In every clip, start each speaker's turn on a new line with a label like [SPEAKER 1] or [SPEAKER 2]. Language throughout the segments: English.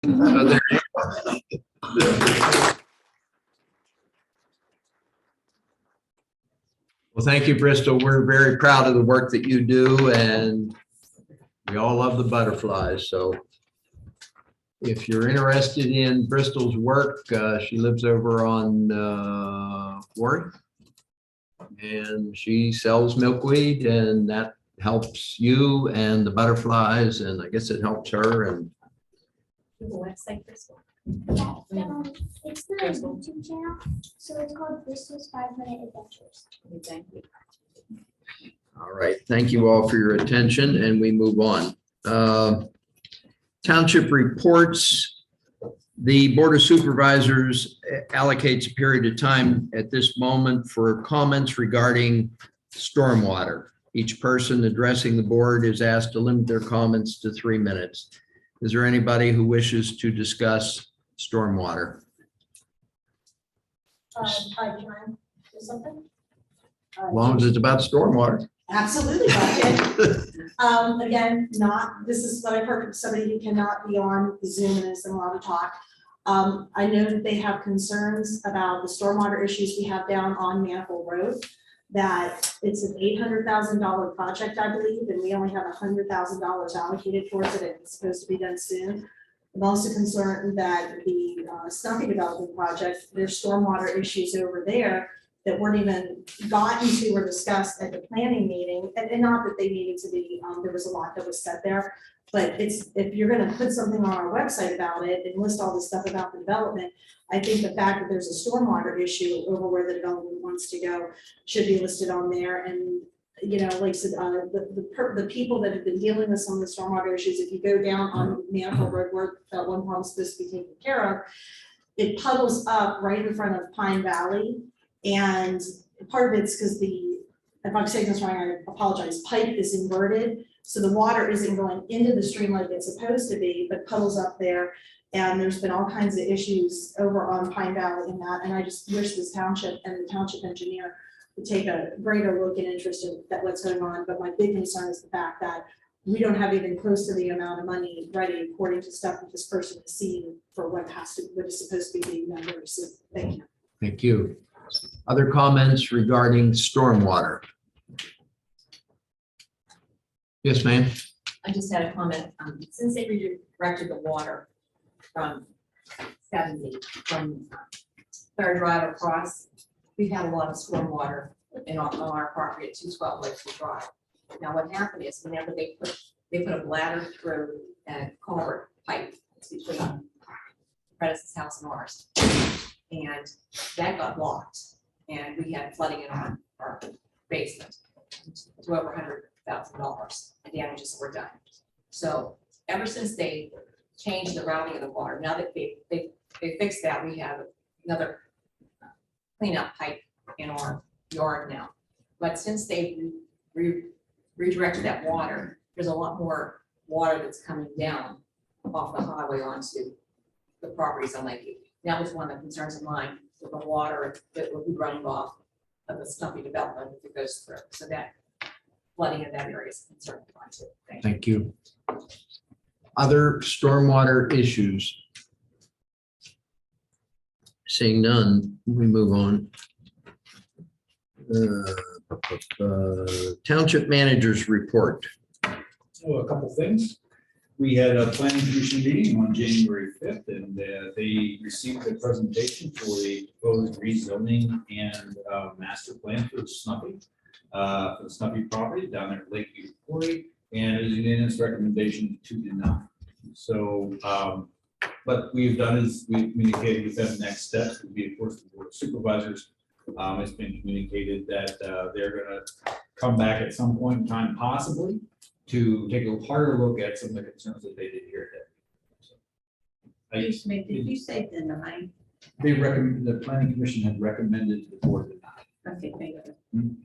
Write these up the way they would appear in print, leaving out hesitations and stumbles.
[SPEAKER 1] There you go. Well, thank you, Bristol. We're very proud of the work that you do, and we all love the butterflies. So if you're interested in Bristol's work, she lives over on 4th, and she sells milkweed, and that helps you and the butterflies, and I guess it helps her. And
[SPEAKER 2] The website, Bristol.
[SPEAKER 3] Yeah, it's the YouTube channel, so it's called Bristol's 5-Minute Adventures.
[SPEAKER 2] Exactly.
[SPEAKER 1] all right, thank you all for your attention, and we move on. Township reports. The Board of Supervisors allocates a period of time at this moment for comments regarding stormwater. Each person addressing the board is asked to limit their comments to 3 minutes. Is there anybody who wishes to discuss stormwater?
[SPEAKER 3] Can I do something?
[SPEAKER 1] As long as it's about stormwater.
[SPEAKER 4] Absolutely, budget. Again, this is what I've heard from somebody who cannot be on Zoom and isn't allowed to talk. I know that they have concerns about the stormwater issues we have down on Manifold Road, that it's an $800,000 project, I believe, and we only have $100,000 allocated towards it, and it's supposed to be done soon. I'm also concerned that the Snuffy Development Project, there's stormwater issues over there that weren't even gotten to or discussed at the planning meeting, and not that they needed to be, there was a lot that was said there, but it's, if you're gonna put something on our website about it and list all this stuff about the development, I think the fact that there's a stormwater issue over where the development wants to go should be listed on there. And, you know, like I said, the people that have been dealing with some of the stormwater issues, if you go down on Manifold Road where that one problem's supposed to be taken care of, it puddles up right in front of Pine Valley. And part of it's because if I'm saying this wrong, I apologize, pipe is inverted. So the water isn't going into the stream like it's supposed to be, but puddles up there. And there's been all kinds of issues over on Pine Valley in that. And I just wish this township and the township engineer would take a greater look and interest in what's going on. But my big concern is the fact that we don't have even close to the amount of money ready according to stuff that this person is seeing for what is supposed to be being done very soon. Thank you.
[SPEAKER 1] Thank you. Other comments regarding stormwater? Yes, ma'am.
[SPEAKER 2] I just had a comment, since they redirected the water from 70, from Third Drive across, we've had a lot of stormwater on our property at 212 Lakeshore Drive. Now, what happened is whenever they put a bladder through a culvert pipe between Prentice's house and ours, and that got blocked, and we had flooding in our basement to over $100,000, and damages were done. So ever since they changed the routing of the water, now that they fixed that, we have another cleanup pipe in our yard now. But since they redirected that water, there's a lot more water that's coming down off the highway onto the properties on Lakeview. That was one of the concerns of mine, with the water that would be running off of the Stumpy development if it goes through. So that flooding in that area is a concern of mine too. Thank you.
[SPEAKER 1] Thank you. Other stormwater issues? Seeing none, we move on. Township managers report.
[SPEAKER 5] Oh, a couple things. We had a planning commission meeting on January 5th, and they received a presentation for the proposed rezoning and master plan for the Snuffy property down there at Lakeview Quarry, and it was a unanimous recommendation to deny. So what we've done is we've communicated with them next steps would be, of course, the Board of Supervisors. It's been communicated that they're going to come back at some point in time, possibly, to take a harder look at some of the concerns that they did here today.
[SPEAKER 6] Excuse me, did you say deny?
[SPEAKER 5] They recommend, the planning commission had recommended to the board deny.
[SPEAKER 6] Okay, thank you.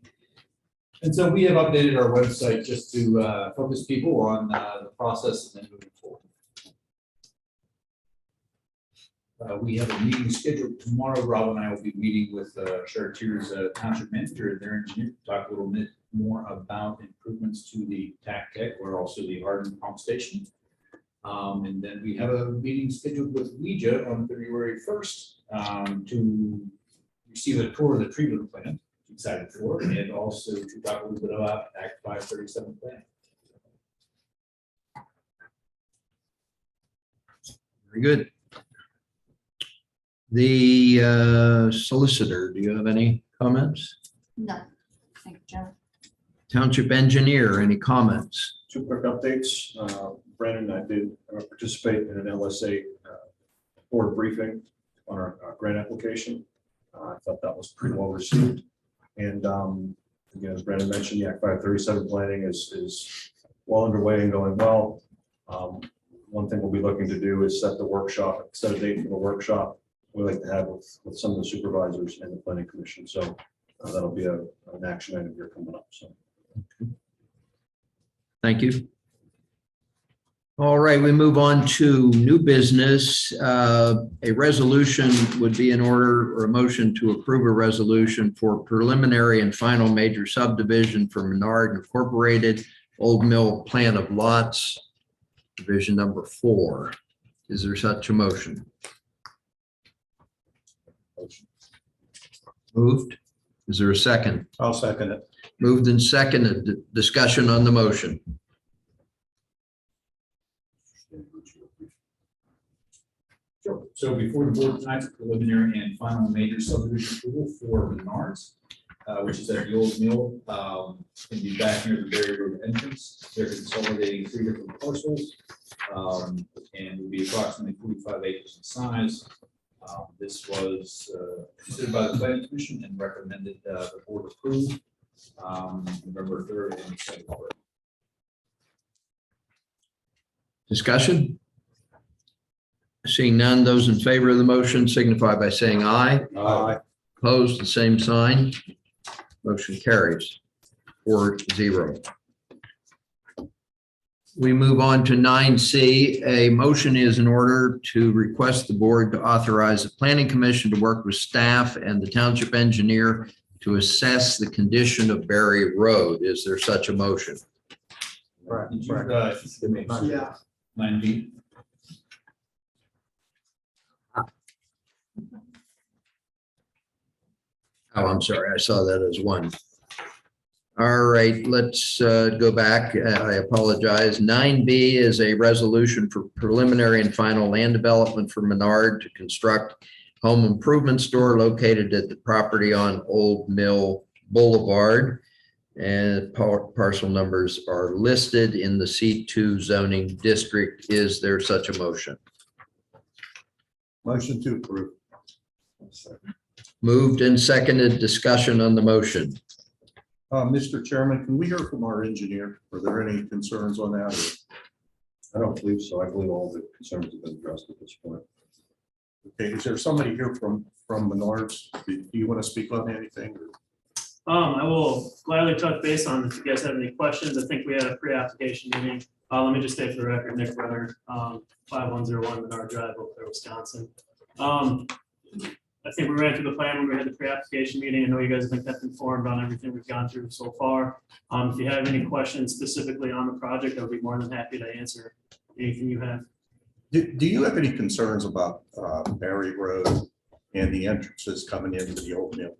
[SPEAKER 5] And so we have updated our website just to focus people on the process and then moving forward. We have a meeting scheduled tomorrow. Rob and I will be meeting with Chartier's township manager and their engineer to talk a little bit more about improvements to the TAC Tech or also the Arden pump station. And then we have a meeting scheduled with Ouija on February 1st to receive a tour of the treatment plant, excited for, and also to talk a little bit about Act 537 plan.
[SPEAKER 1] Very good. The solicitor, do you have any comments?
[SPEAKER 2] No, thank you, Joe.
[SPEAKER 1] Township engineer, any comments?
[SPEAKER 7] Two quick updates. Brandon, I did participate in an LSA board briefing on our grant application. I thought that was pretty well received. And again, as Brandon mentioned, the Act 537 planning is well underway and going well. One thing we'll be looking to do is set a date for the workshop we like to have with some of the supervisors and the planning commission. So that'll be an action item here coming up. So.
[SPEAKER 1] Thank you. All right, we move on to new business. A resolution would be in order, or a motion to approve a resolution for preliminary and final major subdivision for Menard Incorporated, Old Mill Plan of Lots, division number 4. Is there such a motion? Moved. Is there a second?
[SPEAKER 7] I'll second it.
[SPEAKER 1] Moved and seconded. Discussion on the motion.
[SPEAKER 5] Sure. So before the board tonight's preliminary and final major subdivision approval for Menards, which is at the Old Mill, can be back near the Berry Road entrance. They're consolidating 3 different parcels, and will be approximately 45 acres in size. This was considered by the planning commission and recommended the board approve November 3rd and 7th.
[SPEAKER 1] Discussion? Seeing none, those in favor of the motion signify by saying aye.
[SPEAKER 7] Aye.
[SPEAKER 1] Opposed, the same sign. Motion carries 4-0. We move on to 9C. A motion is in order to request the board to authorize the planning commission to work with staff and the township engineer to assess the condition of Berry Road. Is there such a motion?
[SPEAKER 7] Right.
[SPEAKER 5] Did you,
[SPEAKER 7] Yeah.
[SPEAKER 5] 9B?
[SPEAKER 1] Oh, I'm sorry. I saw that as 1. All right, let's go back. I apologize. 9B is a resolution for preliminary and final land development for Menard to construct home improvement store located at the property on Old Mill Boulevard. And parcel numbers are listed in the C2 zoning district. Is there such a motion?
[SPEAKER 7] Motion to approve.
[SPEAKER 1] Moved and seconded. Discussion on the motion.
[SPEAKER 8] Mr. Chairman, can we hear from our engineer? Are there any concerns on that?
[SPEAKER 7] I don't believe so. I believe all the concerns have been addressed at this point.
[SPEAKER 8] Okay, is there somebody here from Menards? Do you want to speak on anything?
[SPEAKER 9] I will gladly touch base on if you guys have any questions. I think we had a pre-application meeting. Let me just state for the record, Nick Brenner, 5101 Menard Drive, Eau Claire, Wisconsin. I think we ran through the plan when we had the pre-application meeting. I know you guys have been kept informed on everything we've gone through so far. If you have any questions specifically on the project, I'll be more than happy to answer anything you have.
[SPEAKER 8] Do you have any concerns about Berry Road and the entrances coming into the old mill?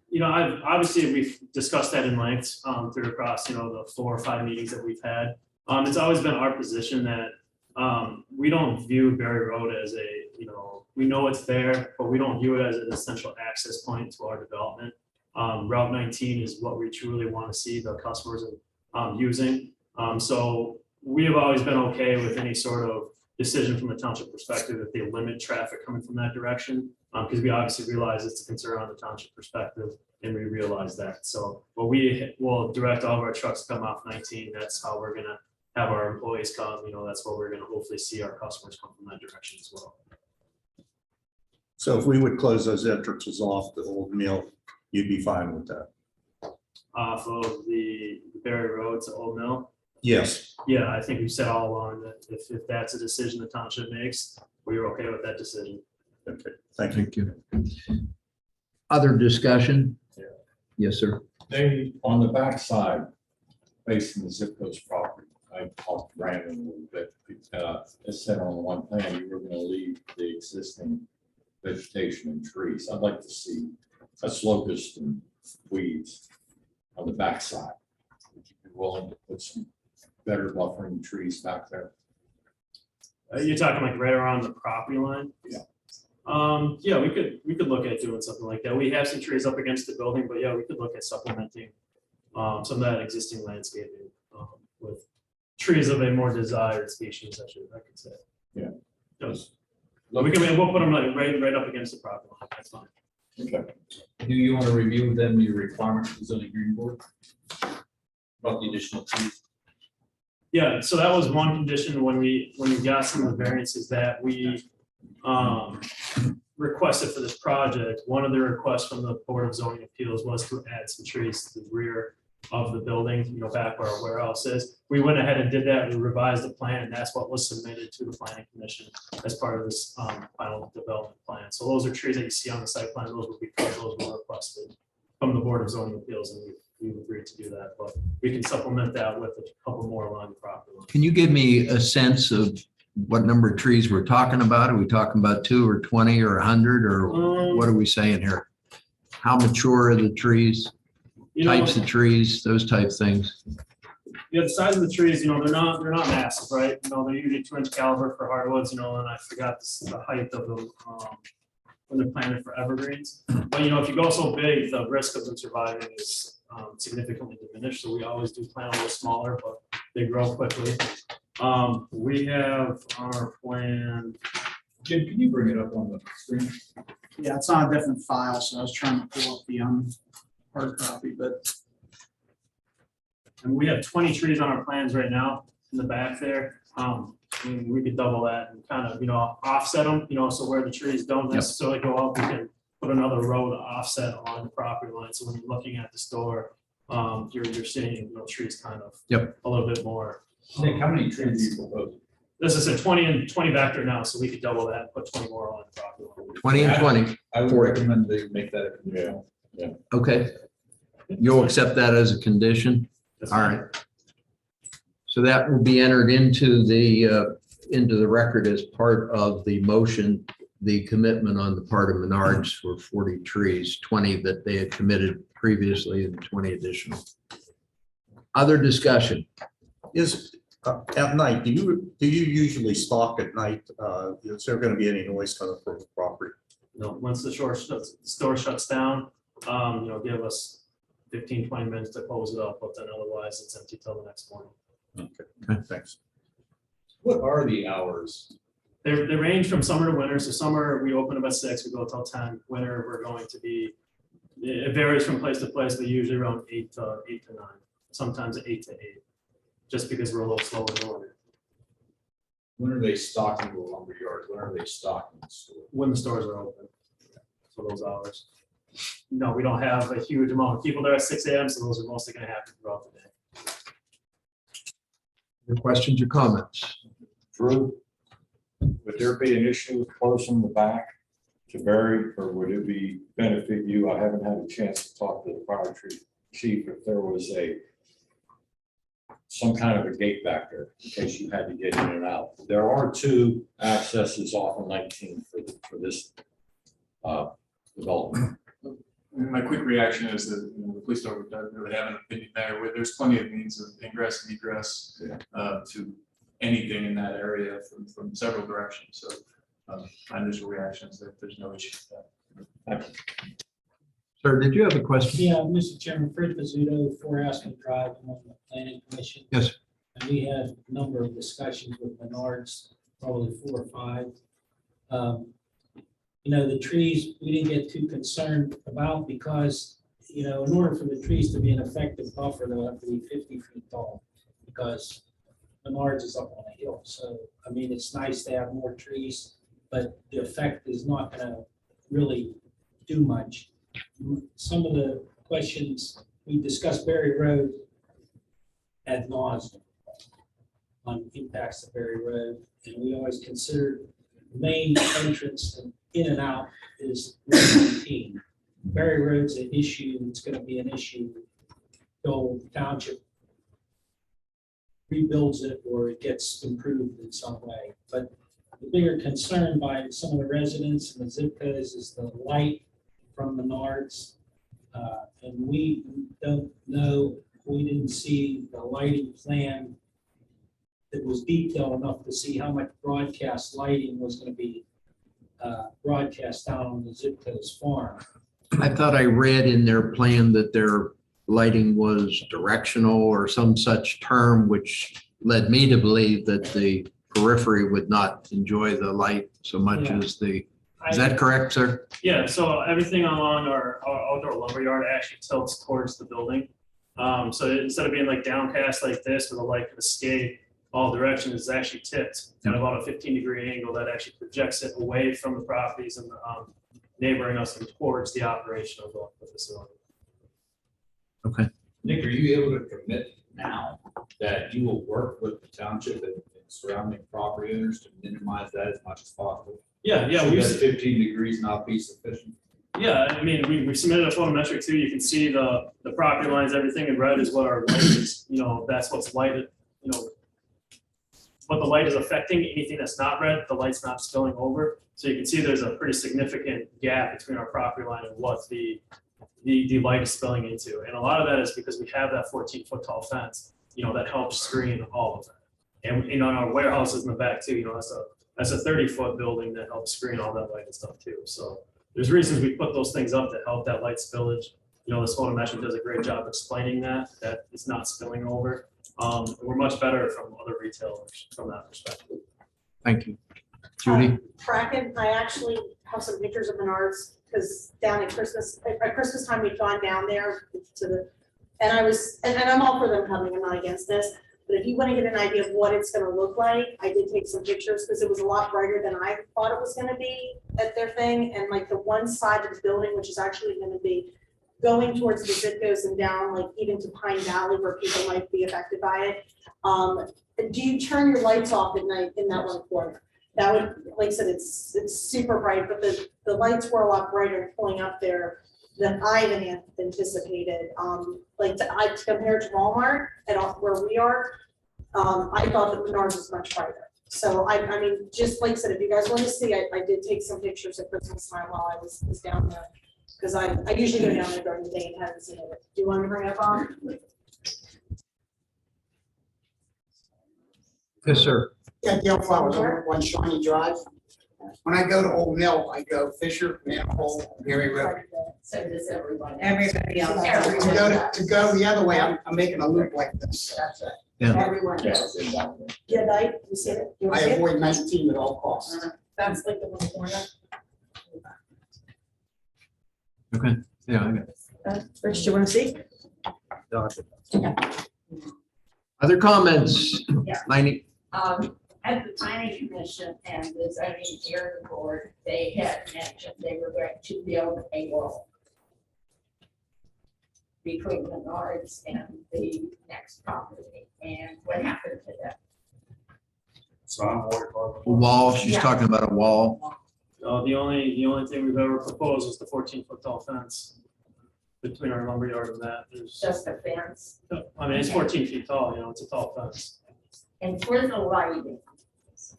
[SPEAKER 9] You know, we've discussed that in length through across, you know, the 4 or 5 meetings that we've had. It's always been our position that we don't view Berry Road as a, you know, we know it's there, but we don't view it as an essential access point to our development. Route 19 is what we truly want to see the customers using. So we have always been okay with any sort of decision from a township perspective if they limit traffic coming from that direction, because we obviously realize it's a concern on the township perspective, and we realize that. So, but we will direct all of our trucks to come off 19. That's how we're gonna have our employees come. You know, that's what we're gonna hopefully see our customers come from that direction as well.
[SPEAKER 8] So if we would close those entrances off the old mill, you'd be fine with that?
[SPEAKER 9] Off of the Berry Road to Old Mill.
[SPEAKER 8] Yes.
[SPEAKER 9] Yeah, I think we've said all along that if that's a decision the township makes, we're okay with that decision.
[SPEAKER 8] Okay, thank you.
[SPEAKER 1] Thank you. Other discussion?
[SPEAKER 10] Yeah.
[SPEAKER 1] Yes, sir.
[SPEAKER 10] They, on the backside, facing the zip code's property, I I talked to Brandon a little bit. It said on one plan, you were gonna leave the existing vegetation and trees. I'd like to see a locust and weeds on the backside. Would you be willing to put some better buffering trees back there?
[SPEAKER 9] You're talking like right around the property line?
[SPEAKER 10] Yeah.
[SPEAKER 9] Yeah, we could look at doing something like that. We have some trees up against the building, but yeah, we could look at supplementing some of that existing landscaping with trees of a more desired species, I could say.
[SPEAKER 10] Yeah.
[SPEAKER 9] Those. We'll put them like right up against the property line. That's fine.
[SPEAKER 10] Okay.
[SPEAKER 5] Do you want to review then your requirements for the zoning hearing board? About the additional trees?
[SPEAKER 9] Yeah, so that was one condition when we got some of the variances that we requested for this project. One of the requests from the Board of Zoning Appeals was to add some trees to the rear of the building, you know, back where our warehouse is. We went ahead and did that. We revised the plan, and that's what was submitted to the planning commission as part of this final development plan. So those are trees that you see on the site plan. Those were requested from the Board of Zoning Appeals, and we've agreed to do that. But we can supplement that with a couple more along the property line.
[SPEAKER 1] Can you give me a sense of what number of trees we're talking about? Are we talking about 2 or 20 or 100, or what are we saying here? How mature are the trees?
[SPEAKER 9] You know,
[SPEAKER 1] Types of trees, those type things.
[SPEAKER 9] yeah, the size of the trees, you know, they're not massive, right? You know, they're usually 2-inch caliber for hardwoods, you know, and I forgot the height of them when they're planted for evergreens. But, you know, if you go so big, the risk of them surviving is significantly diminished. So we always do plan a little smaller, but they grow quickly. We have our plan.
[SPEAKER 5] Jim, can you bring it up on the screen?
[SPEAKER 11] Yeah, it's on a different file, so I was trying to pull up the hard copy, but
[SPEAKER 9] And we have 20 trees on our plans right now in the back there. I mean, we could double that and kind of, you know, offset them, you know, so where the trees don't necessarily go up, we can put another row to offset on the property line. So when you're looking at the store, you're seeing, you know, trees kind of a little bit more.
[SPEAKER 5] Nick, how many trees do you propose?
[SPEAKER 9] This is a 20 and 20 back there now, so we could double that, and put 20 more on the property line.
[SPEAKER 1] 20 and 20.
[SPEAKER 5] I would recommend they make that a condition.
[SPEAKER 1] Okay. You'll accept that as a condition?
[SPEAKER 9] That's
[SPEAKER 1] All
[SPEAKER 9] fine.
[SPEAKER 1] right. So that will be entered into the record as part of the motion, the commitment on the part of Menards for 40 trees, 20 that they had committed previously and 20 additional. Other discussion?
[SPEAKER 8] Is, at night, do you usually stalk at night? Is there going to be any noise coming from the property?
[SPEAKER 9] No, once the store shuts down, you know, give us 15, 20 minutes to close it up, but then otherwise it's empty till the next morning.
[SPEAKER 8] Okay, thanks.
[SPEAKER 5] What are the hours?
[SPEAKER 9] They range from summer to winter. So summer, we open about 6, we go till 10. Winter, we're going to be, it varies from place to place, but usually around 8 to 9, sometimes 8 to 8, just because we're a little slower in the winter.
[SPEAKER 5] When are they stocking the lumber yards? When are they stocking the store?
[SPEAKER 9] When the stores are open, for those hours. No, we don't have a huge amount of people there at 6 a.m., so those are mostly going to happen throughout the day.
[SPEAKER 1] Any questions or comments?
[SPEAKER 10] Drew, would there be an issue with closing the back to Barry, or would it be benefit you? I haven't had a chance to talk to the fire chief if there was some kind of a gate back there in case you had to get in and out. There are 2 accesses off of 19 for this development.
[SPEAKER 12] My quick reaction is that the police don't really have an opinion there. There's plenty of means of ingress and egress to anything in that area from several directions. So my initial reaction is that there's no issue with that.
[SPEAKER 1] Sir, did you have a question?
[SPEAKER 13] Yeah, Mr. Chairman, Fred Pizzuto, 4 Aspen Drive, I'm on the planning commission.
[SPEAKER 1] Yes.
[SPEAKER 13] And we had a number of discussions with Menards, probably 4 or 5. You know, the trees, we didn't get too concerned about because, you know, in order for the trees to be an effective buffer, they'll have to be 50 feet tall because Menards is up on a hill. So, I mean, it's nice to have more trees, but the effect is not going to really do much. Some of the questions, we discussed Berry Road ad nauseam on impacts of Berry Road, and we always considered the main entrance and in and out is Route 19. Berry Road's an issue, it's going to be an issue till Township rebuilds it or it gets improved in some way. But the bigger concern by some of the residents and the zip codes is the light from Menards. And we don't know, we didn't see the lighting plan that was detailed enough to see how much broadcast lighting was going to be broadcast out on the zip code's farm.
[SPEAKER 1] I thought I read in their plan that their lighting was directional or some such term, which led me to believe that the periphery would not enjoy the light so much
[SPEAKER 13] Yeah.
[SPEAKER 1] as the, is that correct, sir?
[SPEAKER 9] Yeah, so everything along our outdoor lumberyard actually tilts towards the building. So instead of being like downcast like this where the light can escape all directions, it's actually tipped at about a 15-degree angle that actually projects it away from the properties and neighboring us and towards the operation of the facility.
[SPEAKER 1] Okay.
[SPEAKER 5] Nick, are you able to commit now that you will work with the township and surrounding property owners to minimize that as much as possible?
[SPEAKER 9] Yeah,
[SPEAKER 5] So
[SPEAKER 9] we
[SPEAKER 5] that 15 degrees not be sufficient?
[SPEAKER 9] Yeah, I mean, we submitted a photometric too. You can see the property lines, everything in red is what our light is, that's what's lighted, what the light is affecting. Anything that's not red, the light's not spilling over. So you can see there's a pretty significant gap between our property line and what the light is spilling into. And a lot of that is because we have that 14-foot tall fence, that helps screen all of that. And, in our warehouses in the back too, that's a 30-foot building that helps screen all that light and stuff too. So there's reasons we put those things up to help that light spillage. This photometric does a great job explaining that it's not spilling over. We're much better from other retailers from that perspective.
[SPEAKER 1] Thank you. Judy?
[SPEAKER 4] Kraken, I actually have some pictures of Menards, because down at Christmas time, we've gone down there to the, and I'm all for them coming, I'm not against this. But if you want to get an idea of what it's going to look like, I did take some pictures because it was a lot brighter than I thought it was going to be at their thing. And like the one side of the building, which is actually going to be going towards the Zipcos and down, like even to Pine Valley where people might be affected by it. Do you turn your lights off at night in that one corner? That would, like I said, it's super bright, but the lights were a lot brighter pulling up there than I even anticipated. Compared to Walmart and where we are, I thought that Menards was much brighter. So I mean, just like I said, if you guys want to see, I did take some pictures at Christmas time while I was down there. Because I usually go down there during the day and haven't seen it. Do you want to bring it up on?
[SPEAKER 1] Yes, sir.
[SPEAKER 11] Yeah, Dale Flowers, over One Shawnee Drive. When I go to Old Mill, I go Fisher, Manhole, Gary River.
[SPEAKER 6] So does everyone.
[SPEAKER 2] Everybody else.
[SPEAKER 11] To go the other way, I'm making a loop like this.
[SPEAKER 6] That's right.
[SPEAKER 1] Yeah.
[SPEAKER 6] Everyone else.
[SPEAKER 4] Yeah, night, you see it? You
[SPEAKER 11] I
[SPEAKER 4] wanna see it?
[SPEAKER 11] avoid 19 at all costs.
[SPEAKER 4] That's like the one corner.
[SPEAKER 1] Okay. Yeah. I got it.
[SPEAKER 4] Rich, do you want to see?
[SPEAKER 1] Other comments?
[SPEAKER 6] Yeah.
[SPEAKER 1] Lainey?
[SPEAKER 6] At the planning commission and the zoning hearing board, they had mentioned they were going to build a wall between Menards and the next property. And what happened to that?
[SPEAKER 7] So I'm worried about.
[SPEAKER 1] A wall, she's
[SPEAKER 6] Yeah.
[SPEAKER 1] talking about a wall.
[SPEAKER 9] The only thing we've ever proposed is the 14-foot tall fence between our lumberyard and that. There's,
[SPEAKER 6] Just a fence?
[SPEAKER 9] I mean, it's 14 feet tall, it's a tall fence.
[SPEAKER 6] And for the lighting,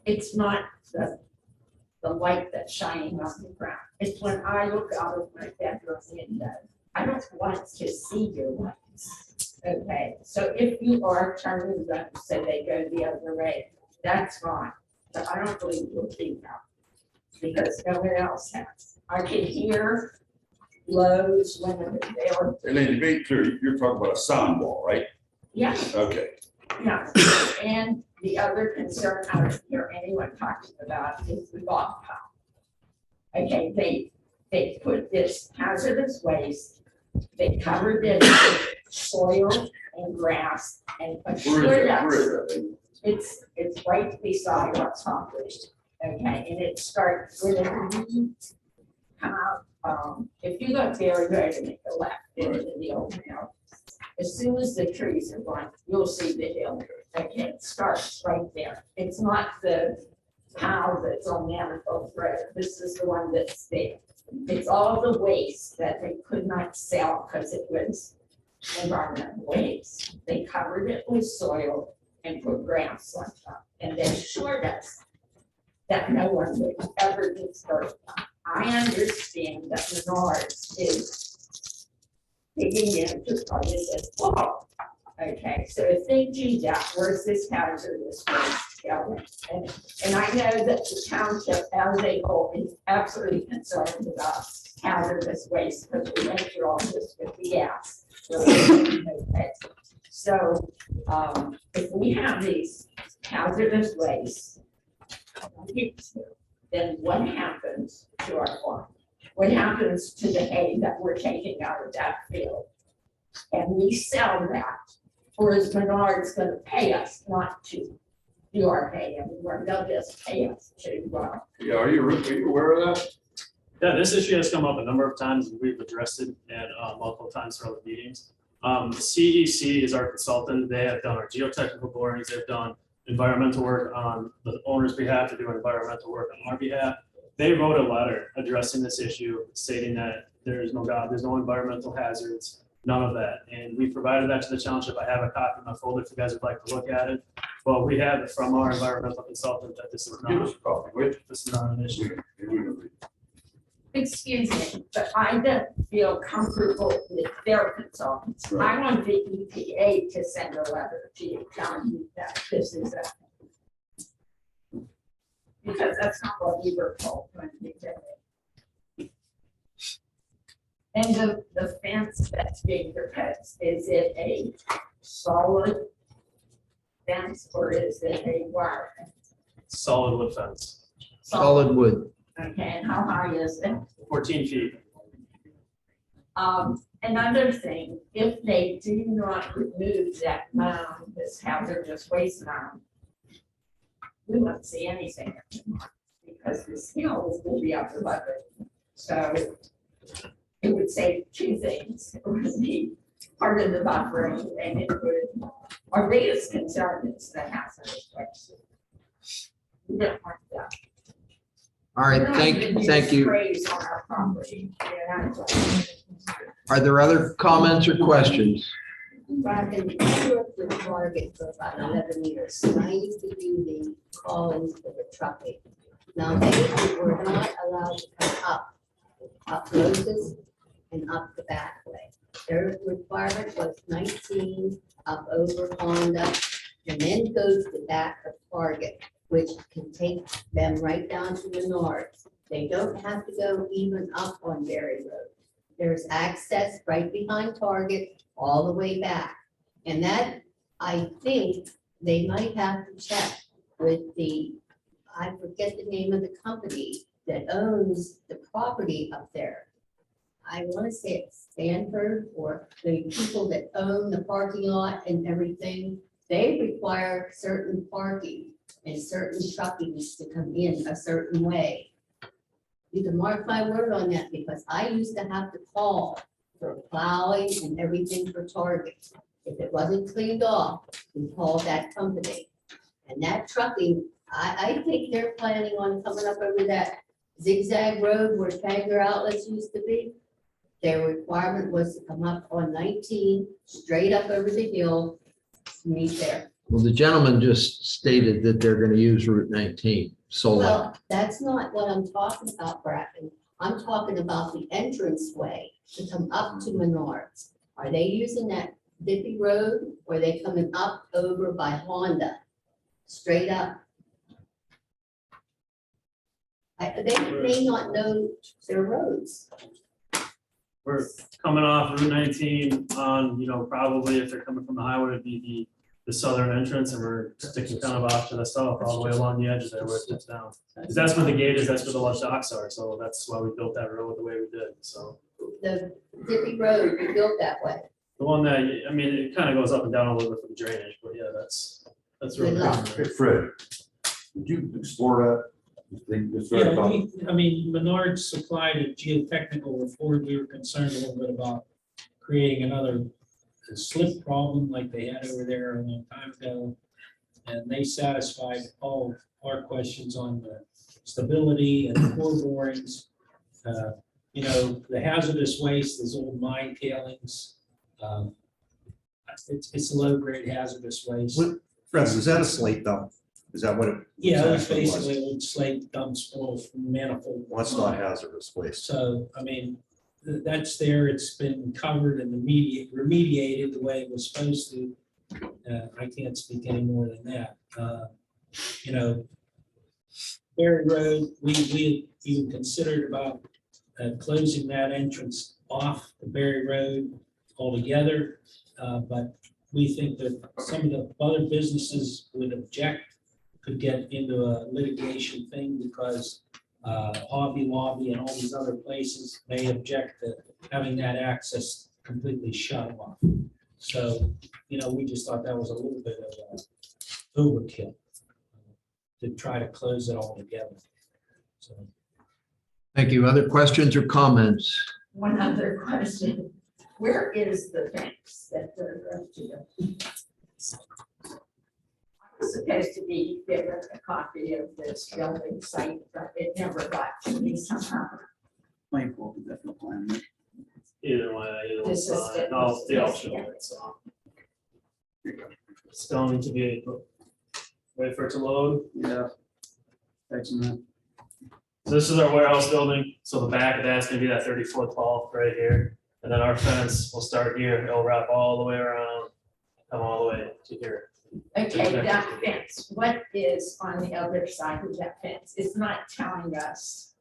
[SPEAKER 6] it's not the light that's shining on the ground. It's when I look out of my bedroom window, I don't want to see your lights. Okay, so if you are turning them so they go the other way, that's fine. But I don't believe you'll see them because no one else has. I can hear Lowe's when they're there.
[SPEAKER 14] And then to be clear, you're talking about a sound wall, right?
[SPEAKER 6] Yeah.
[SPEAKER 14] Okay.
[SPEAKER 6] Yeah, and the other concern I don't hear anyone talking about is the dog pound. Okay, they put this hazardous waste, they covered it with soil and grass and
[SPEAKER 14] Where is
[SPEAKER 6] assured
[SPEAKER 14] that?
[SPEAKER 6] us.
[SPEAKER 14] Where is that?
[SPEAKER 6] It's right beside our property. Okay, and it starts with a if you go Berry Road and make a left into the old mill, as soon as the trees are gone, you'll see the hill. Okay, it starts right there. It's not the cow that's on Manifold Road. This is the one that's there. It's all the waste that they could not sell because it was environmental waste. They covered it with soil and put grass on top. And they assured us that no one would ever disturb them. I understand that Menards is digging into part of this wall. Okay, so if they do that, where's this hazardous waste going? And I know that the township as a whole is absolutely concerned about hazardous waste because we went through all this with the gas. Okay. So, if we have these hazardous waste, then what happens to our farm? What happens to the hay that we're taking out of that field? And we sell that, or is Menards gonna pay us not to do our hay anymore? They'll just pay us to,
[SPEAKER 12] Yeah, are you aware of that?
[SPEAKER 9] Yeah, this issue has come up a number of times, and we've addressed it at multiple times throughout the meetings. CEC is our consultant. They have done our geotechnical borings. They've done environmental work on the owner's behalf. They're doing environmental work on our behalf. They wrote a letter addressing this issue, stating that there's no environmental hazards, none of that. And we provided that to the township. I have a copy in my folder if you guys would like to look at it. But we have it from our environmental consultant that this is
[SPEAKER 14] Give
[SPEAKER 9] not,
[SPEAKER 14] us a copy, wait.
[SPEAKER 9] this is not an issue.
[SPEAKER 6] excuse me, but I don't feel comfortable with their consultants. I want the EPA to send a letter to you telling you that this is a. Because that's not what we were told when we did it. And the fence that's being proposed, is it a solid fence or is it a wire fence?
[SPEAKER 9] Solid wood fence,
[SPEAKER 1] Solid wood.
[SPEAKER 6] Okay, and how high is it?
[SPEAKER 9] 14 feet.
[SPEAKER 6] Another thing, if they do not remove that mound, this hazardous waste mound, we won't see anything anymore because this hill will be up above it. So it would say two things. It would be part of the buffering and it would, our biggest concern is the hazardous waste. We don't want that.
[SPEAKER 1] All right, thank you.
[SPEAKER 6] Sprays on our property.
[SPEAKER 1] Are there other comments or questions?
[SPEAKER 15] I've been with the Target for about 11 years. And I used to do the call-ins for the trucking. Now, they were not allowed to come up Roses and up the back way. Their requirement was 19 up over Honda and then goes to back of Target, which can take them right down to Menards. They don't have to go even up on Berry Road. There's access right behind Target all the way back. And that, I think, they might have to check with the, I forget the name of the company that owns the property up there. I want to say it's Stanford or the people that own the parking lot and everything. They require certain parking and certain truckings to come in a certain way. You can mark my word on that because I used to have to call for plowing and everything for Target. If it wasn't cleaned off, we called that company. And that trucking, I think they're planning on coming up over that zigzag road where Tanger Outlets used to be. Their requirement was to come up on 19, straight up over the hill, to meet there.
[SPEAKER 1] Well, the gentleman just stated that they're going to use Route 19 solely.
[SPEAKER 15] Well, that's not what I'm talking about, Bracken. I'm talking about the entrance way to come up to Menards. Are they using that Dippy Road or are they coming up over by Honda? Straight up? They may not know their roads.
[SPEAKER 9] We're coming off Route 19 on, probably if they're coming from the highway, it'd be the southern entrance, and we're sticking kind of off to the south, all the way along the edge there where it dips down. Because that's where the gate is, that's where the left docks are, so that's why we built that road the way we did, so.
[SPEAKER 15] The Dippy Road, we built that way.
[SPEAKER 9] The one that, it kind of goes up and down a little bit for the drainage, but yeah, that's
[SPEAKER 15] Good
[SPEAKER 9] really.
[SPEAKER 15] luck.
[SPEAKER 14] Hey, Fred, did you explore that? You think it's very
[SPEAKER 13] Yeah,
[SPEAKER 14] common?
[SPEAKER 13] Menard supplied a geotechnical report. We were concerned a little bit about creating another slip problem like they had over there a long time ago. And they satisfied all our questions on the stability and the core borings. The hazardous waste is old mine tailings. It's low grade hazardous waste.
[SPEAKER 8] Fred, was that a slate dump? Is that what it?
[SPEAKER 13] Yeah, it was
[SPEAKER 8] actually
[SPEAKER 13] basically a slate dump spoil from manifold.
[SPEAKER 8] Well, that's not hazardous waste.
[SPEAKER 13] So, I mean, that's there, it's been covered and remediated the way it was supposed to. I can't speak any more than that. You know, Berry Road, we even considered about closing that entrance off the Berry Road altogether. But we think that some of the other businesses would object, could get into a litigation thing because Hobby Lobby and all these other places may object to having that access completely shut off. So, you know, we just thought that was a little bit of overkill to try to close it all together. So,
[SPEAKER 1] Thank you. Other questions or comments?
[SPEAKER 6] One other question. Where is the fence that they're going to do? I was supposed to be given a copy of this building site, but it never got to me somehow.
[SPEAKER 11] Plan for the plan.
[SPEAKER 9] Either way, either
[SPEAKER 6] This is
[SPEAKER 9] one's fine.
[SPEAKER 6] it.
[SPEAKER 9] They all show it, so. Still need to be, wait for it to load.
[SPEAKER 11] Yeah. Thanks, man.
[SPEAKER 9] So this is our warehouse building, so the back of that's gonna be that 30-foot tall right here. And then our fence will start here, it'll wrap all the way around, come all the way to here.
[SPEAKER 6] Okay, that fence, what is on the other side of that fence? It's not telling us.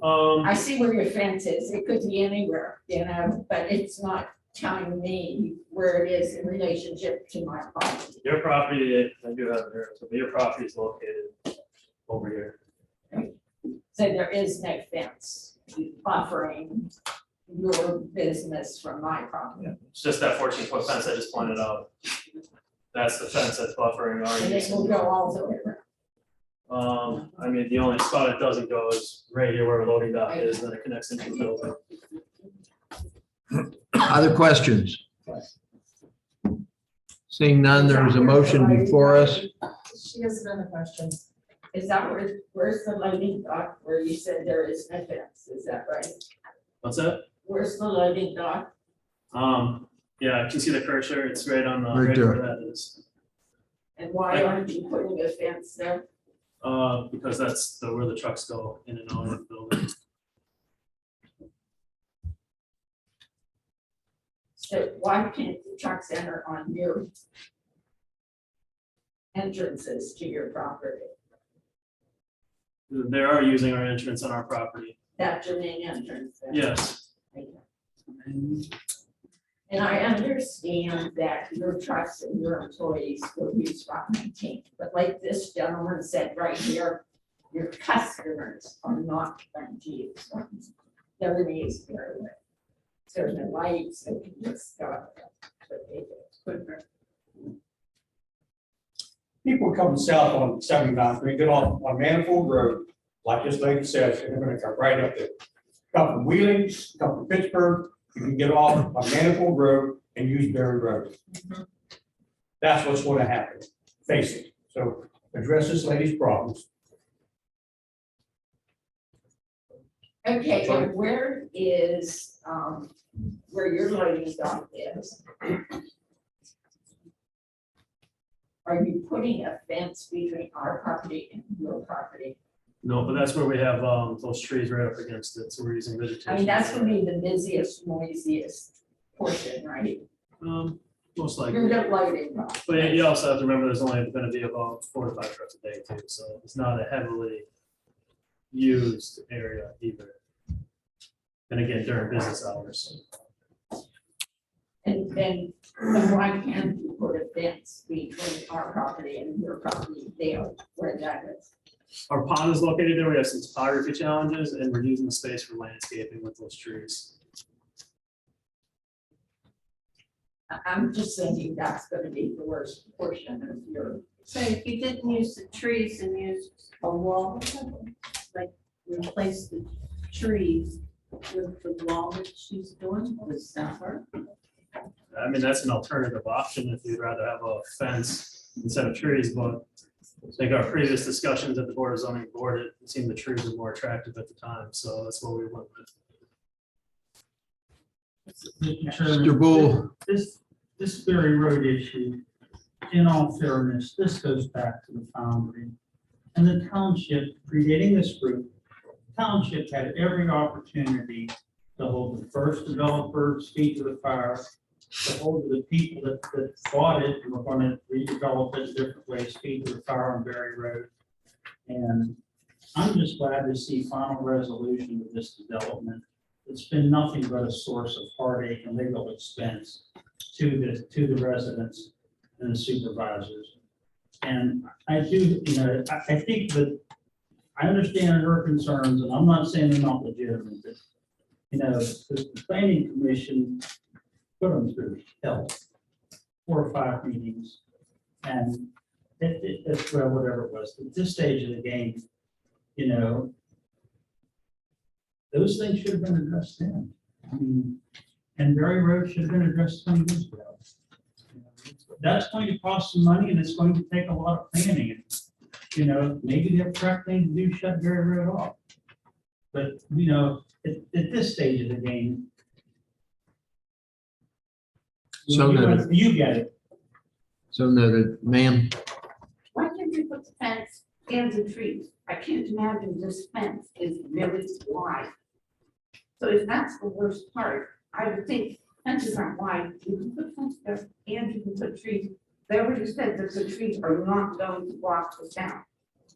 [SPEAKER 6] I see where your fence is, it could be anywhere, you know, but it's not telling me where it is in relationship to my property.
[SPEAKER 9] Your property, I do have it here, so your property is located over here.
[SPEAKER 6] So there is no fence buffering your business from my property.
[SPEAKER 9] It's just that 14-foot fence I just pointed out. That's the fence that's buffering our
[SPEAKER 6] And
[SPEAKER 9] use.
[SPEAKER 6] it will go all the way around.
[SPEAKER 9] I mean, the only spot it doesn't go is right here where the loading dock is, and then it connects into the building.
[SPEAKER 1] Other questions? Seeing none, there is a motion before us.
[SPEAKER 2] She has another question.
[SPEAKER 6] Is that where's the loading dock where you said there is no fence? Is that right?
[SPEAKER 9] What's that?
[SPEAKER 6] Where's the loading dock?
[SPEAKER 9] Yeah, can you see the cursor? It's right on the,
[SPEAKER 1] Right
[SPEAKER 9] right
[SPEAKER 1] there.
[SPEAKER 9] where that is.
[SPEAKER 6] And why aren't you putting a fence there?
[SPEAKER 9] Because that's where the trucks go in and out of the building.
[SPEAKER 6] So why can't the trucks enter on your entrances to your property?
[SPEAKER 9] They are using our entrance on our property.
[SPEAKER 6] That's your main entrance then?
[SPEAKER 9] Yes.
[SPEAKER 6] And I understand that your trucks and your employees will use Strabane team, but like this gentleman said right here, your customers are not going to use Strabane. They're going to use their way. So the lights, they can just go. But they couldn't.
[SPEAKER 16] People coming south on 79th, they get off on Manifold Road, like this lady says, and they're gonna come right up there. Come from Wheeling, come from Pittsburgh, you can get off on Manifold Road and use Berry Road. That's what's gonna happen, face it. So address this lady's problems.
[SPEAKER 6] Okay, and where is, where your loading dock is? Are you putting a fence between our property and your property?
[SPEAKER 9] No, but that's where we have those trees right up against it, so we're using vegetation.
[SPEAKER 6] I mean, that's gonna be the busiest, noisiest portion, right?
[SPEAKER 9] Most
[SPEAKER 6] You're
[SPEAKER 9] likely.
[SPEAKER 6] the loading dock.
[SPEAKER 9] But you also have to remember, there's only gonna be about 4 to 5 trucks a day too, so it's not a heavily used area either. And again, during business hours.
[SPEAKER 6] And then why can't you put a fence between our property and your property there, where that is?
[SPEAKER 9] Our pond is located there, we have some topography challenges, and we're using the space for landscaping with those trees.
[SPEAKER 6] I'm just thinking that's gonna be the worst portion of your.
[SPEAKER 15] So if you didn't use the trees and used a wall, like replace the trees with the wall that she's doing, was that work?
[SPEAKER 9] I mean, that's an alternative option if you'd rather have a fence instead of trees, but I think our previous discussions at the Board of Zoning Board, it seemed the trees were more attractive at the time, so that's what we went with.
[SPEAKER 1] Mr. Bull,
[SPEAKER 17] This Berry Road issue,
[SPEAKER 13] in all fairness, this goes back to the foundry. And the township, creating this group, township had every opportunity to hold the first developer's feet to the fire, to hold the people that bought it and were going to redevelop it different ways, feet to the fire on Berry Road. And I'm just glad to see final resolution of this development. It's been nothing but a source of heartache and legal expense to the residents and the supervisors. And I do, I think that I understand her concerns, and I'm not saying they're not legitimate, but, the planning commission put them through hell, 4 or 5 meetings. And it's, well, whatever it was, at this stage of the game, those things should have been addressed then. I mean, and Berry Road should have been addressed 20 years ago. That's going to cost some money and it's going to take a lot of planning. Maybe the correct thing to do, shut Berry Road off. But, at this stage of the game,
[SPEAKER 1] So noted.
[SPEAKER 13] you get it.
[SPEAKER 1] So noted, ma'am.
[SPEAKER 6] Why can't you put the fence and the trees? I can't imagine this fence is really wide. So if that's the worst part, I would think fences aren't wide. You can put fence there and you can put trees. They already said that the trees are not going to block this down.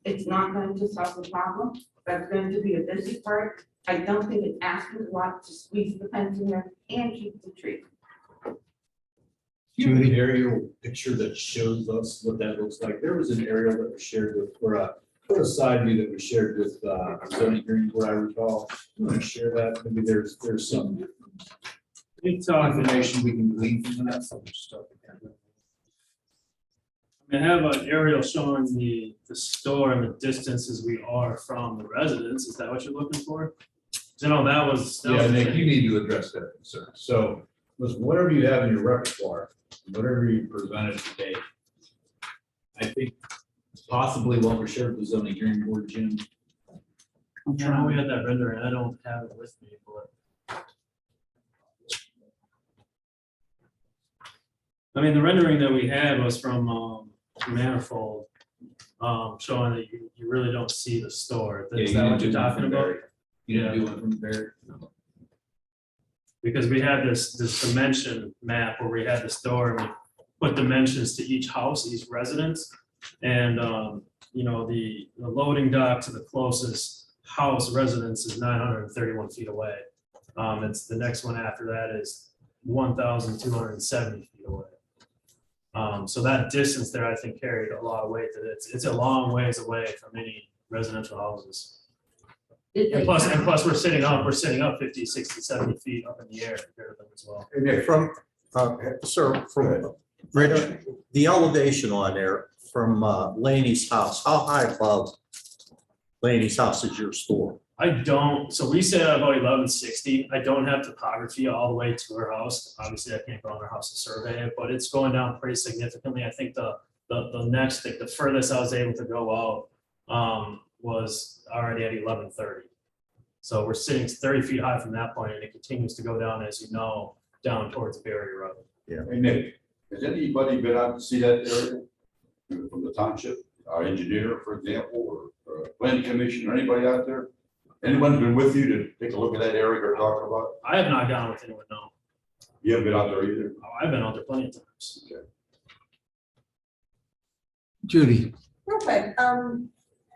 [SPEAKER 6] It's not going to solve the problem. That's going to be a busy part. I don't think it's asking a lot to squeeze the fence in there and keep the tree.
[SPEAKER 5] You have an aerial picture that shows us what that looks like. There was an aerial that was shared with, or a side view that was shared with zoning hearing, where I recall. You want to share that? Maybe there's some information we can glean from that.
[SPEAKER 9] I have an aerial showing the store and the distances we are from the residents. Is that what you're looking for? That was.
[SPEAKER 5] Yeah, Nick, you need to address that concern. So, listen, whatever you have in your repertoire, whatever you presented today, I think possibly what we shared with the zoning hearing board, Jim.
[SPEAKER 9] Yeah, we had that rendering. I don't have it with me, but. I mean, the rendering that we had was from Manifold, showing that you really don't see the store. Is that what you're talking about?
[SPEAKER 5] You didn't do one from Barry? No.
[SPEAKER 9] Because we had this dimension map where we had the store and we put dimensions to each house, each residence. And, the loading dock to the closest house residence is 931 feet away. It's the next one after that is 1,270 feet away. So that distance there, I think, carried a lot of weight. That it's a long ways away from any residential houses. And plus, we're sitting up 50, 60, 70 feet up in the air compared to them as well.
[SPEAKER 8] And if from, sir, from Rich, the elevation on there from Laney's house, how high above Laney's house is your store?
[SPEAKER 9] I don't, so we sit at about 1160. I don't have topography all the way to her house. Obviously, I can't go on her house to survey it, but it's going down pretty significantly. I think the furthest I was able to go out was already at 1130. So we're sitting 30 feet high from that point, and it continues to go down, as you know, down towards Berry Road.
[SPEAKER 8] Yeah.
[SPEAKER 14] Hey, Nick, has anybody been out to see that area from the township, our engineer, for example, or planning commission, or anybody out there? Anyone been with you to take a look at that area or talk about?
[SPEAKER 9] I have not gone with anyone, no.
[SPEAKER 14] You haven't been out there either?
[SPEAKER 9] Oh, I've been out there plenty of times.
[SPEAKER 14] Okay.
[SPEAKER 1] Judy.
[SPEAKER 4] Real quick,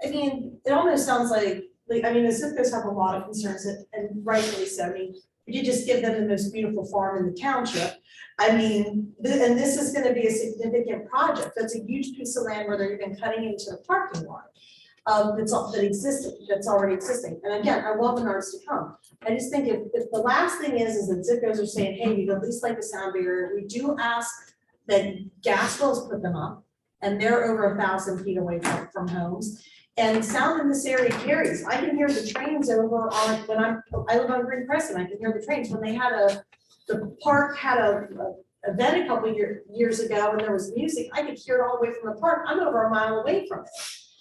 [SPEAKER 4] it almost sounds like, the Zipcos have a lot of concerns, and rightfully so. We did just give them the most beautiful farm in the township. And this is gonna be a significant project. That's a huge piece of land where they're even cutting into the parking lot. That's already existing. And again, I love Menards to come. I just think if the last thing is that Zipcos are saying, hey, we'd at least like the sound barrier. We do ask that gas wells put them up, and they're over 1,000 feet away from homes. And sound in this area carries. I can hear the trains over on, I live on Green Crescent, I can hear the trains. When they had the park had a event a couple years ago and there was music, I could hear it all the way from the park. I'm over a mile away from it.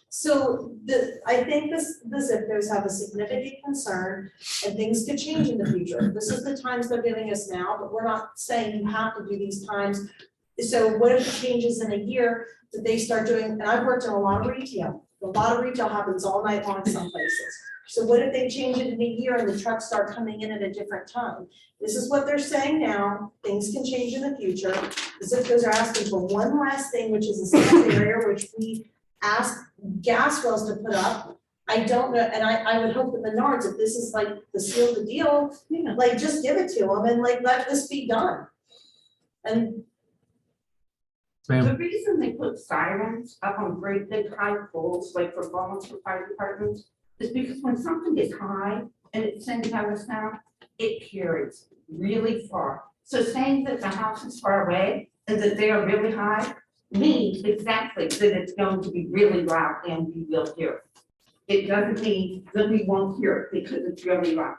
[SPEAKER 4] So I think the Zipcos have a significant concern, and things could change in the future. This is the times they're giving us now, but we're not saying you have to do these times So what if it changes in a year that they start doing, and I've worked in a lot of retail happens all night long some places. So what if they change it in a year and the trucks start coming in at a different time? This is what they're saying now, things can change in the future. The Zipcos are asking for one last thing, which is a safe area, which we asked gas wells to put up. I don't know, and I would hope that Menards, if this is like the seal of the deal, like just give it to them and like let this be done. And
[SPEAKER 6] The reason they put sirens up on great big high poles, like for volunteer fire departments, is because when something is high and it sends out a sound, it carries really far. So saying that the house is far away and that they are really high means exactly that it's going to be really loud and we will hear it. It doesn't mean that we won't hear it because it's really loud.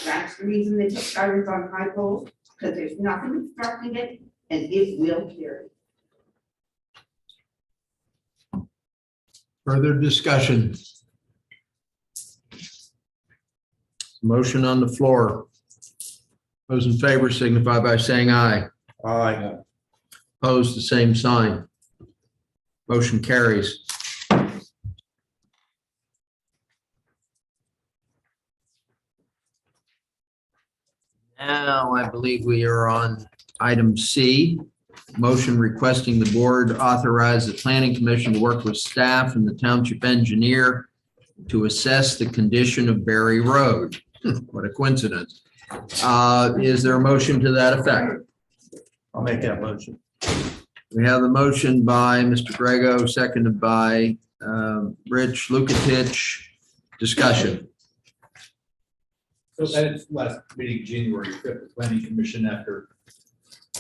[SPEAKER 6] That's the reason they put sirens on high poles, because there's nothing obstructing it and it will carry.
[SPEAKER 1] Further discussion? Motion on the floor. Those in favor signify by saying aye.
[SPEAKER 8] Aye.
[SPEAKER 1] Opposed, the same sign. Motion carries. Now, I believe we are on item C. Motion requesting the board authorize the planning commission to work with staff and the township engineer to assess the condition of Berry Road. What a coincidence. Is there a motion to that effect?
[SPEAKER 8] I'll make that motion.
[SPEAKER 1] We have the motion by Mr. Grego, seconded by Rich Lukatich. Discussion.
[SPEAKER 5] So at its last meeting, January 5th, the planning commission, after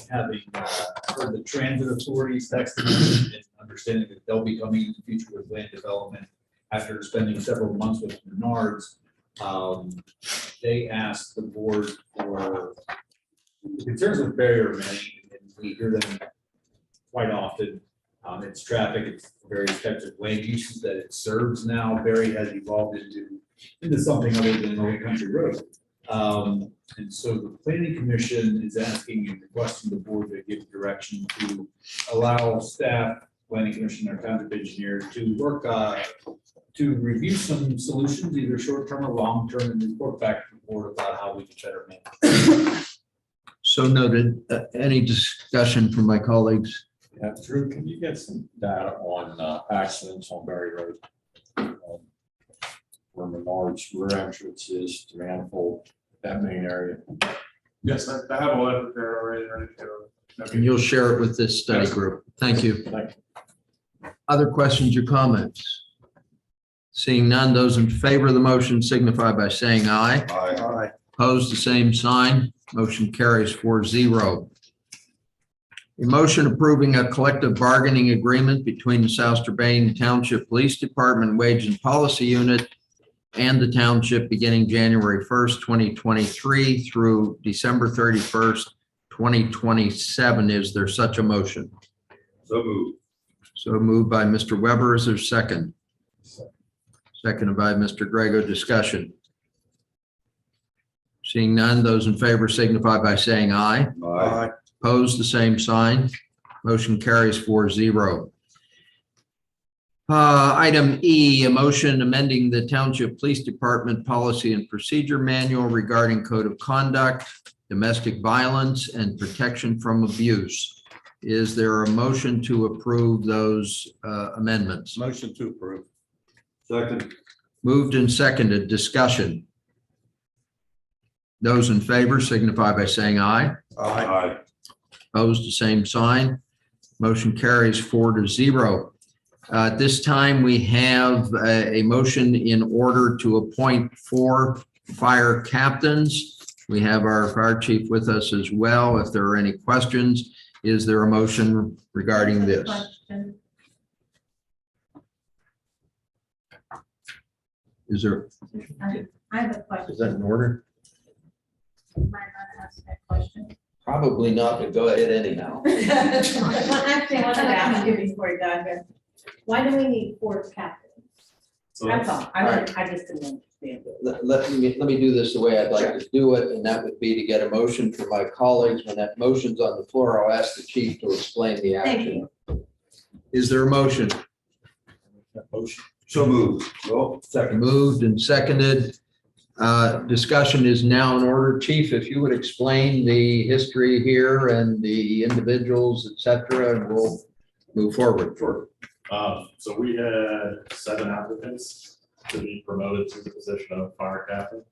[SPEAKER 5] having heard the transit authorities texting and understanding that they'll be coming in the future with land development, after spending several months with Menards, they asked the board for the concerns with barrier many, and we hear them quite often. It's traffic, it's various types of land uses that it serves now. Barry has evolved into something other than an old country road. And so the planning commission is asking and requesting the board to give direction to allow staff, planning commission, or township engineer to work to review some solutions, either short-term or long-term, and report back to the board about how we can better manage.
[SPEAKER 1] So noted. Any discussion from my colleagues?
[SPEAKER 10] Yeah, Drew, can you get some data on accidents on Berry Road? Where Menards rear entrance is to Manifold, that main area.
[SPEAKER 12] Yes, I have a letter prepared already, ready to go.
[SPEAKER 1] And you'll share it with this study group. Thank you.
[SPEAKER 10] Thank you.
[SPEAKER 1] Other questions or comments? Seeing none, those in favor of the motion signify by saying aye.
[SPEAKER 8] Aye.
[SPEAKER 1] Opposed, the same sign. Motion carries 4-0. A motion approving a collective bargaining agreement between the South Strabane Township Police Department Wage and Policy Unit and the township beginning January 1st, 2023 through December 31st, 2027. Is there such a motion?
[SPEAKER 14] So moved.
[SPEAKER 1] So moved by Mr. Weber. Is there a second? Seconded by Mr. Grego. Discussion. Seeing none, those in favor signify by saying aye.
[SPEAKER 14] Aye.
[SPEAKER 1] Opposed, the same sign. Motion carries 4-0. Item E, a motion amending the Township Police Department Policy and Procedure Manual regarding code of conduct, domestic violence, and protection from abuse. Is there a motion to approve those amendments?
[SPEAKER 8] Motion to approve.
[SPEAKER 14] Second.
[SPEAKER 1] Moved and seconded. Discussion. Those in favor signify by saying aye.
[SPEAKER 14] Aye.
[SPEAKER 1] Opposed, the same sign. Motion carries 4-0. At this time, we have a motion in order to appoint 4 fire captains. We have our fire chief with us as well. If there are any questions, is there a motion regarding this?
[SPEAKER 2] Question.
[SPEAKER 1] Is there,
[SPEAKER 2] I have a question.
[SPEAKER 1] is that in order?
[SPEAKER 2] Am I not ask that question?
[SPEAKER 1] Probably not, but go ahead anyhow.
[SPEAKER 2] Well, actually, I wanted to ask you before you got here. Why do we need 4 captains?
[SPEAKER 12] So
[SPEAKER 2] That's all. I just didn't know.
[SPEAKER 1] Let me do this the way I'd like to do it, and that would be to get a motion from my colleagues. When that motion's on the floor, I'll ask the chief to explain the
[SPEAKER 4] Thank
[SPEAKER 1] action. Is there a motion?
[SPEAKER 14] Motion. So moved. Well, second.
[SPEAKER 1] Moved and seconded. Discussion is now in order. Chief, if you would explain the history here and the individuals, et cetera, and we'll move forward.
[SPEAKER 17] So we had 7 applicants to be promoted to the position of fire captain.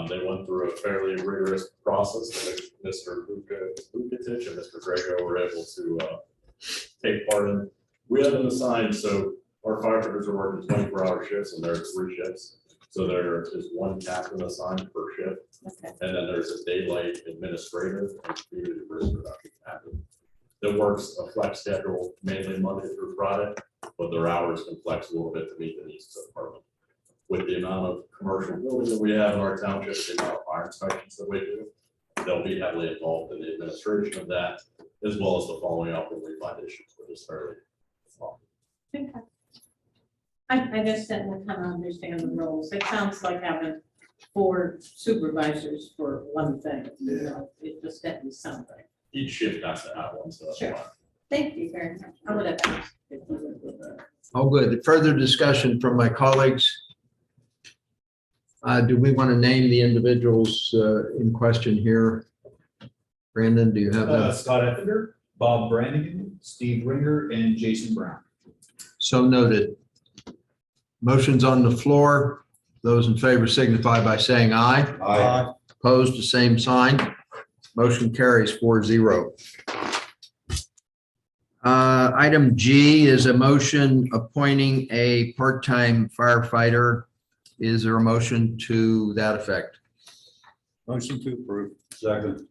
[SPEAKER 17] They went through a fairly rigorous process that Mr. Lukatich and Mr. Grego were able to take part in. We have them assigned, so our firefighters are working 24-hour shifts, and there's 3 shifts. So there is 1 captain assigned per shift, and then there's a daylight administrator and community risk reduction captain that works a flex schedule mainly Monday through Friday, but their hours can flex a little bit to meet the needs of the department. With the amount of commercial building that we have in our township, the amount of fire inspections that we do, they'll be heavily involved in the administration of that, as well as the following up when we find issues with this fairly.
[SPEAKER 6] Okay. I just didn't kind of understand the roles. It sounds like having 4 supervisors for one thing, you know, it just didn't sound right.
[SPEAKER 17] Each shift has to have one, so that's
[SPEAKER 6] Sure.
[SPEAKER 17] why.
[SPEAKER 6] Thank you very much. I would have asked.
[SPEAKER 1] Oh, good. Further discussion from my colleagues. Do we want to name the individuals in question here? Brandon, do you have that?
[SPEAKER 5] Scott Effinger, Bob Brannigan, Steve Ringer, and Jason Brown.
[SPEAKER 1] So noted. Motion's on the floor. Those in favor signify by saying aye.
[SPEAKER 14] Aye.
[SPEAKER 1] Opposed, the same sign. Motion carries 4-0. Item G is a motion appointing a part-time firefighter. Is there a motion to that effect?
[SPEAKER 8] Motion to approve.
[SPEAKER 14] Second.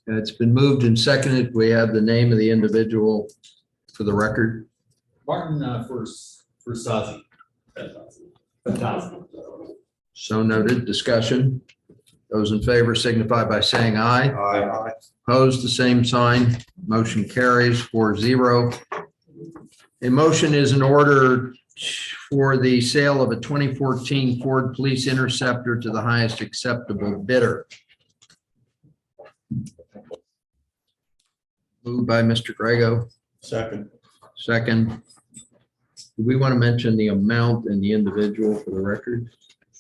[SPEAKER 1] It's been moved and seconded. We have the name of the individual for the record.
[SPEAKER 5] Martin Versace.
[SPEAKER 1] So noted. Discussion. Those in favor signify by saying aye.
[SPEAKER 14] Aye.
[SPEAKER 1] Opposed, the same sign. Motion carries 4-0. A motion is in order for the sale of a 2014 Ford Police Interceptor to the highest acceptable bidder. Moved by Mr. Grego.
[SPEAKER 8] Second.
[SPEAKER 1] Second. Do we want to mention the amount and the individual for the record?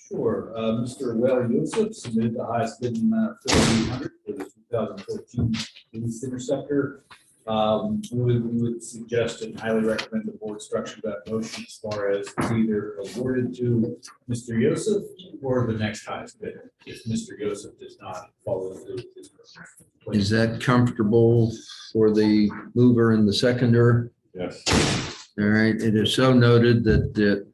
[SPEAKER 5] Sure, Mr. Well Yusuf submitted the highest bidding amount of $4,800 for the 2014 Police Interceptor. We would suggest and highly recommend the board structure that motion as far as it's either awarded to Mr. Yusuf or the next highest bidder, if Mr. Yusuf does not follow through.
[SPEAKER 1] Is that comfortable for the mover and the seconder?
[SPEAKER 14] Yes.
[SPEAKER 1] All right, it is so noted that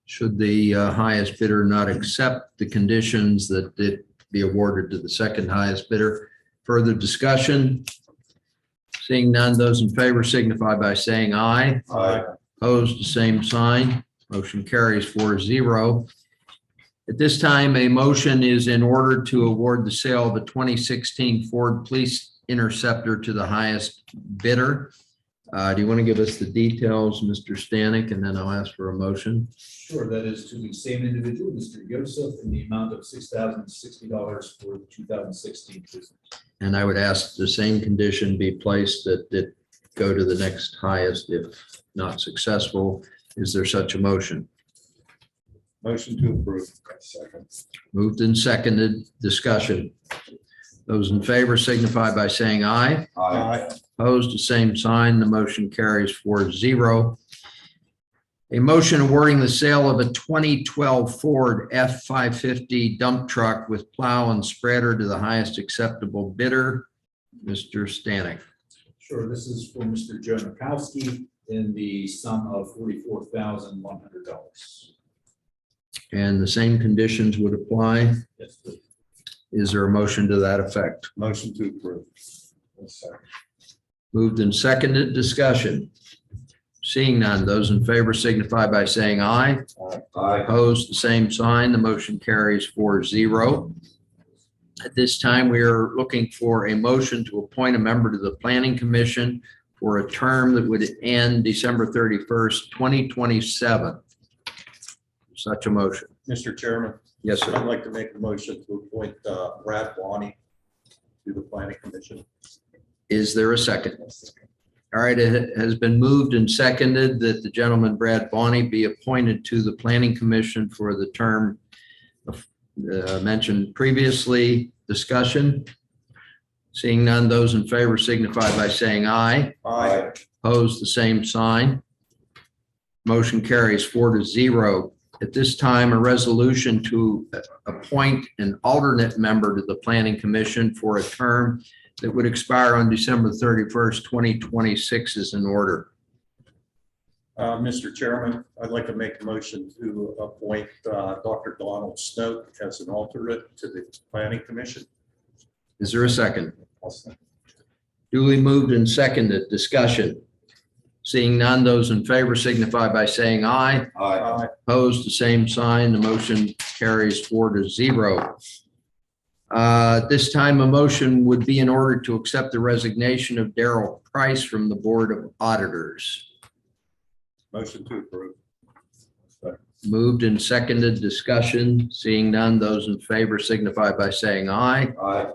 [SPEAKER 1] should the highest bidder not accept the conditions, that it be awarded to the second highest bidder. Further discussion? Seeing none, those in favor signify by saying aye.
[SPEAKER 14] Aye.
[SPEAKER 1] Opposed, the same sign. Motion carries 4-0. At this time, a motion is in order to award the sale of a 2016 Ford Police Interceptor to the highest bidder. Do you want to give us the details, Mr. Stanek, and then I'll ask for a motion?
[SPEAKER 5] Sure, that is to the same individual, Mr. Yusuf, in the amount of $6,060 for the 2016 business.
[SPEAKER 1] And I would ask the same condition be placed that it go to the next highest if not successful. Is there such a motion?
[SPEAKER 14] Motion to approve. Second.
[SPEAKER 1] Moved and seconded. Discussion. Those in favor signify by saying aye.
[SPEAKER 14] Aye.
[SPEAKER 1] Opposed, the same sign. The motion carries 4-0. A motion awarding the sale of a 2012 Ford F-550 dump truck with plow and spreader to the highest acceptable bidder, Mr. Stanek.
[SPEAKER 5] Sure, this is for Mr. Joe Mikowski in the sum of $44,100.
[SPEAKER 1] And the same conditions would apply.
[SPEAKER 5] Yes, please.
[SPEAKER 1] Is there a motion to that effect?
[SPEAKER 14] Motion to approve.
[SPEAKER 1] Moved and seconded. Discussion. Seeing none, those in favor signify by saying aye.
[SPEAKER 14] Aye.
[SPEAKER 1] Opposed, the same sign. The motion carries 4-0. At this time, we are looking for a motion to appoint a member to the Planning Commission for a term that would end December 31st, 2027. such a motion?
[SPEAKER 8] Mr. Chairman,
[SPEAKER 1] Yes,
[SPEAKER 8] I'd
[SPEAKER 1] sir.
[SPEAKER 8] like to make a motion to appoint Brad Bonney to the planning commission.
[SPEAKER 1] Is there a second? All right, it has been moved and seconded that the gentleman Brad Bonney be appointed to the Planning Commission for the term mentioned previously. Discussion? Seeing none, those in favor signify by saying aye.
[SPEAKER 8] Aye.
[SPEAKER 1] Opposed, the same sign. Motion carries 4-0. At this time, a resolution to appoint an alternate member to the Planning Commission for a term that would expire on December 31st, 2026 is in order.
[SPEAKER 8] Mr. Chairman, I'd like to make a motion to appoint Dr. Donald Snow as an alternate to the planning commission.
[SPEAKER 1] Is there a second? Duly moved and seconded. Discussion. Seeing none, those in favor signify by saying aye.
[SPEAKER 14] Aye.
[SPEAKER 1] Opposed, the same sign. The motion carries 4-0. This time, a motion would be in order to accept the resignation of Darrell Price from the Board of Auditors.
[SPEAKER 8] Motion to approve.
[SPEAKER 1] Moved and seconded. Discussion. Seeing none, those in favor signify by saying aye.
[SPEAKER 14] Aye.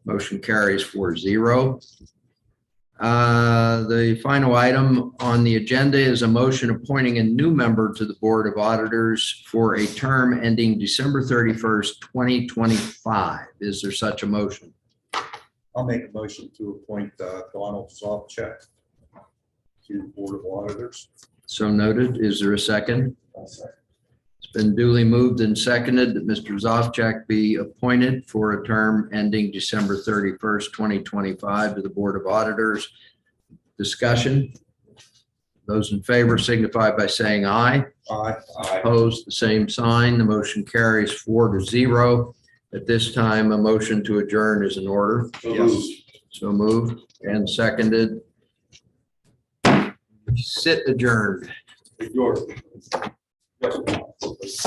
[SPEAKER 1] Motion carries 4-0. The final item on the agenda is a motion appointing a new member to the Board of Auditors for a term ending December 31st, 2025. Is there such a motion?
[SPEAKER 8] I'll make a motion to appoint Donald Sopcich to the Board of Auditors.
[SPEAKER 1] So noted. Is there a second? It's been duly moved and seconded that Mr. Zofchak be appointed for a term ending December 31st, 2025 to the Board of Auditors. Discussion. Those in favor signify by saying aye.
[SPEAKER 8] Aye.
[SPEAKER 1] Opposed, the same sign. The motion carries 4-0. At this time, a motion to adjourn is in order. So moved and seconded. Sit adjourned.
[SPEAKER 14] Yours. Yes.